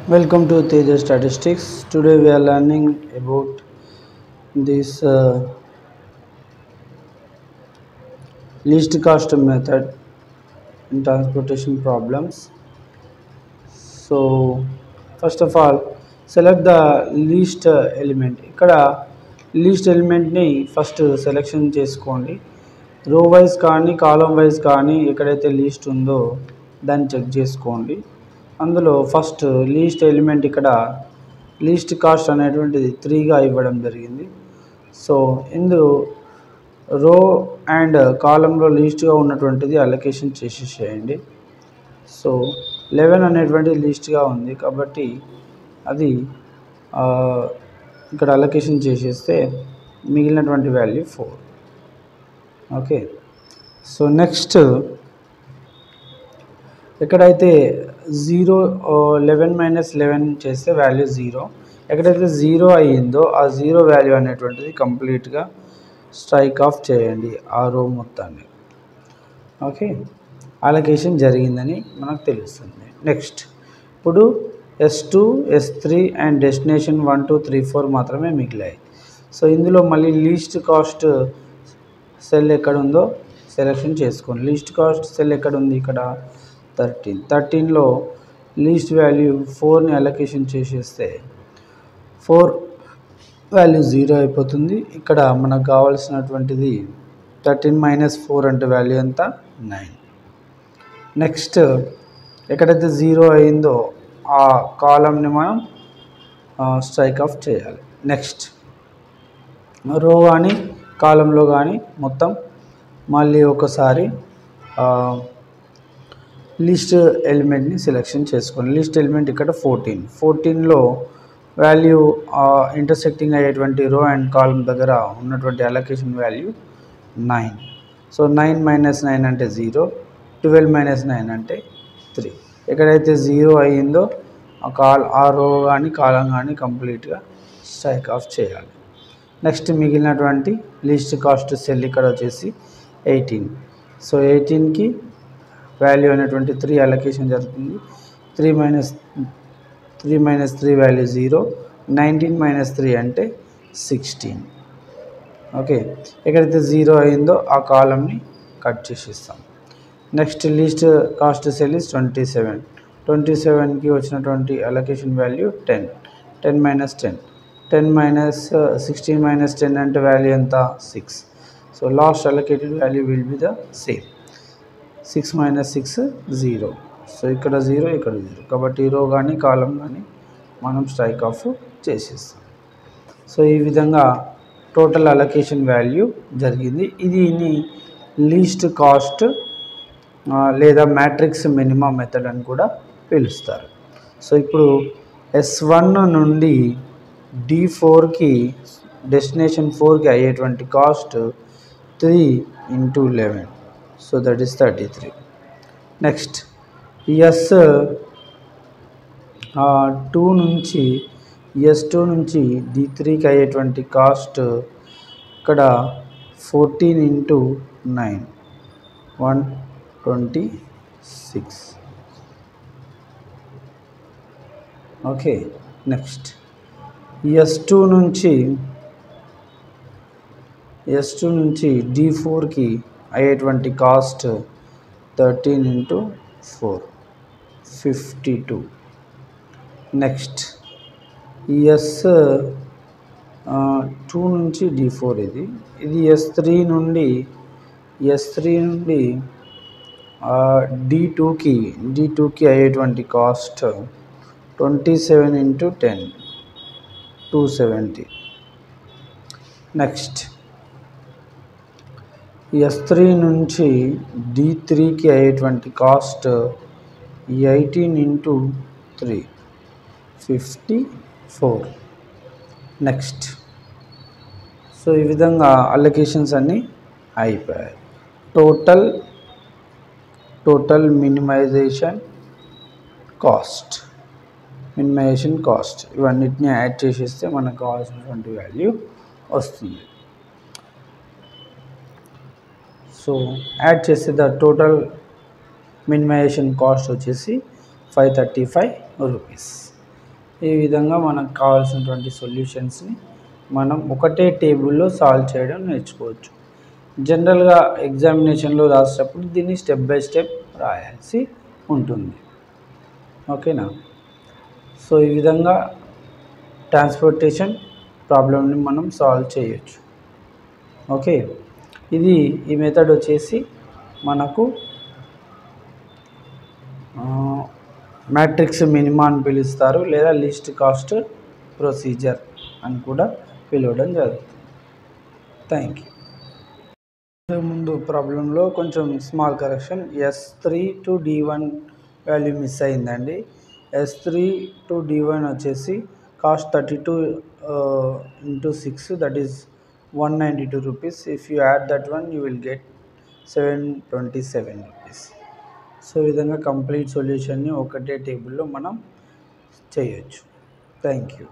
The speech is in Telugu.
Welcome to Teja Statistics. Today we are learning about this least cost method in transportation problems. So, first of all, select the least element. ఇక్కడ లీస్ట్ ఎలిమెంట్ని ఫస్ట్ సెలెక్షన్ చేసుకోండి. రో వైజ్ కానీ కాలం వైజ్ కానీ ఎక్కడైతే లీస్ట్ ఉందో దాన్ని చెక్ చేసుకోండి. అందులో ఫస్ట్ లీస్ట్ ఎలిమెంట్ ఇక్కడ లీస్ట్ కాస్ట్ అనేటువంటిది 3గా ఇవ్వడం జరిగింది. సో ఇందులో రో అండ్ కాలంలో లీస్ట్గా ఉన్నటువంటిది అలొకేషన్ చేసేసేయండి. సో 11 అనేటువంటి లీస్ట్గా ఉంది కాబట్టి అది ఇక్కడ అలొకేషన్ చేసేస్తే మిగిలినటువంటి వాల్యూ 4. ఓకే, సో నెక్స్ట్ ఎక్కడైతే 11 చేస్తే వాల్యూ 0, ఎక్కడైతే 0 అయ్యిందో ఆ 0 వాల్యూ అనేటువంటిది కంప్లీట్గా స్ట్రైక్ ఆఫ్ చేయండి ఆ రో మొత్తాన్ని. ఓకే, అలొకేషన్ జరిగిందని మనకు తెలుస్తుంది. నెక్స్ట్ ఇప్పుడు S2, S3 అండ్ డెస్టినేషన్ 1, 2, 3, 4 మాత్రమే మిగిలాయి. సో ఇందులో మళ్ళీ లీస్ట్ కాస్ట్ సెల్ ఎక్కడ ఉందో సెలెక్షన్ చేసుకోండి. లీస్ట్ కాస్ట్ సెల్ ఎక్కడ ఉంది? ఇక్కడ 13లో లీస్ట్ వాల్యూ 4ని అలొకేషన్ చేసేస్తే 4 వాల్యూ 0 అయిపోతుంది. ఇక్కడ మనకు కావాల్సినటువంటిది 13 - 4 అంటే వాల్యూ ఎంత? 9. నెక్స్ట్ ఎక్కడైతే 0 అయిందో ఆ కాలంని మనం స్ట్రైక్ ఆఫ్ చేయాలి. నెక్స్ట్ రో కానీ కాలంలో కానీ మొత్తం మళ్ళీ ఒకసారి లీస్ట్ ఎలిమెంట్ని సెలెక్షన్ చేసుకోండి. లీస్ట్ ఎలిమెంట్ ఇక్కడ 14లో వాల్యూ ఇంటర్సెక్టింగ్ అయ్యేటువంటి రో అండ్ కాలం దగ్గర ఉన్నటువంటి అలొకేషన్ వాల్యూ 9. సో 9 - 9 అంటే 0, 12 - 9 అంటే 3. ఎక్కడైతే 0 అయ్యిందో ఆ రో కానీ కాలం కానీ కంప్లీట్గా స్ట్రైక్ ఆఫ్ చేయాలి. నెక్స్ట్ మిగిలినటువంటి లీస్ట్ కాస్ట్ సెల్ ఇక్కడ వచ్చేసి 18. సో 18కి వాల్యూ అనేటువంటి 3 అలొకేషన్ జరుగుతుంది. 3 - 3 వాల్యూ 0, 19 - 3 అంటే 16. ఓకే, ఎక్కడైతే 0 అయిందో ఆ కాలంని కట్ చేసేస్తాం. Next least cost cell is 27. 27కి వచ్చినటువంటి అలొకేషన్ వాల్యూ 10. 10 - 10, 16 - 10 అంటే వాల్యూ ఎంత? 6. So last allocated value will be the same. 6 - 6 0. So ఇక్కడ 0, ఇక్కడ 0 కాబట్టి రో కానీ కాలం కానీ మనం స్ట్రైక్ ఆఫ్ చేసేస్తాం. సో ఈ విధంగా టోటల్ అలొకేషన్ వాల్యూ జరిగింది. ఇది లీస్ట్ కాస్ట్ లేదా మ్యాట్రిక్స్ మినిమం మెథడ్ అని కూడా పిలుస్తారు. సో ఇప్పుడు S1 నుండి D4కి డెస్టినేషన్ 4కి అయ్యేటువంటి cost 3 × 11. So that is 33. Next S2 నుంచి D3కి అయ్యేటువంటి కాస్ట్ ఇక్కడ 14 × 9, 126. ఓకే, నెక్స్ట్ S2 నుంచి D4కి అయ్యేటువంటి కాస్ట్ 13 × 4, 52. నెక్స్ట్ S2 నుంచి D4 ఇది S3 నుండి D2కి అయ్యేటువంటి కాస్ట్ 27 × 10, 270. నెక్స్ట్ S3 నుంచి D3కి అయ్యేటువంటి కాస్ట్ 18 × 3, 54. నెక్స్ట్ సో ఈ విధంగా అలొకేషన్స్ అన్నీ అయిపోయాయి. టోటల్ మినిమైజేషన్ కాస్ట్ ఇవన్నిటిని యాడ్ చేసేస్తే మనకు కావాల్సినటువంటి వాల్యూ వస్తుంది. సో యాడ్ చేస్తే ద టోటల్ మినిమైజేషన్ కాస్ట్ వచ్చేసి 535 rupees. ఈ విధంగా మనకు కావాల్సినటువంటి సొల్యూషన్స్ని మనం ఒకటే టేబుల్లో సాల్వ్ చేయడం నేర్చుకోవచ్చు. జనరల్గా ఎగ్జామినేషన్లో రాసేటప్పుడు దీన్ని స్టెప్ బై స్టెప్ రాయాల్సి ఉంటుంది. ఓకేనా? సో ఈ విధంగా ట్రాన్స్పోర్టేషన్ ప్రాబ్లమ్ని మనం సాల్వ్ చేయొచ్చు. ఓకే, ఈ మెథడ్ వచ్చేసి మనకు మ్యాట్రిక్స్ మినిమా అని పిలుస్తారు, లేదా లీస్ట్ కాస్ట్ ప్రొసీజర్ అని కూడా పిలవడం జరుగుతుంది. Thank you. ముందు ప్రాబ్లంలో కొంచెం small correction, S3 to D1 value miss అయిందండి. S3 to D1 వచ్చేసి cost 32 into 6, that is 192 rupees. If you add that one you will get 727 rupees. So ఈ విధంగా కంప్లీట్ సొల్యూషన్ని ఒకటే టేబుల్లో మనం చేయొచ్చు. Thank you.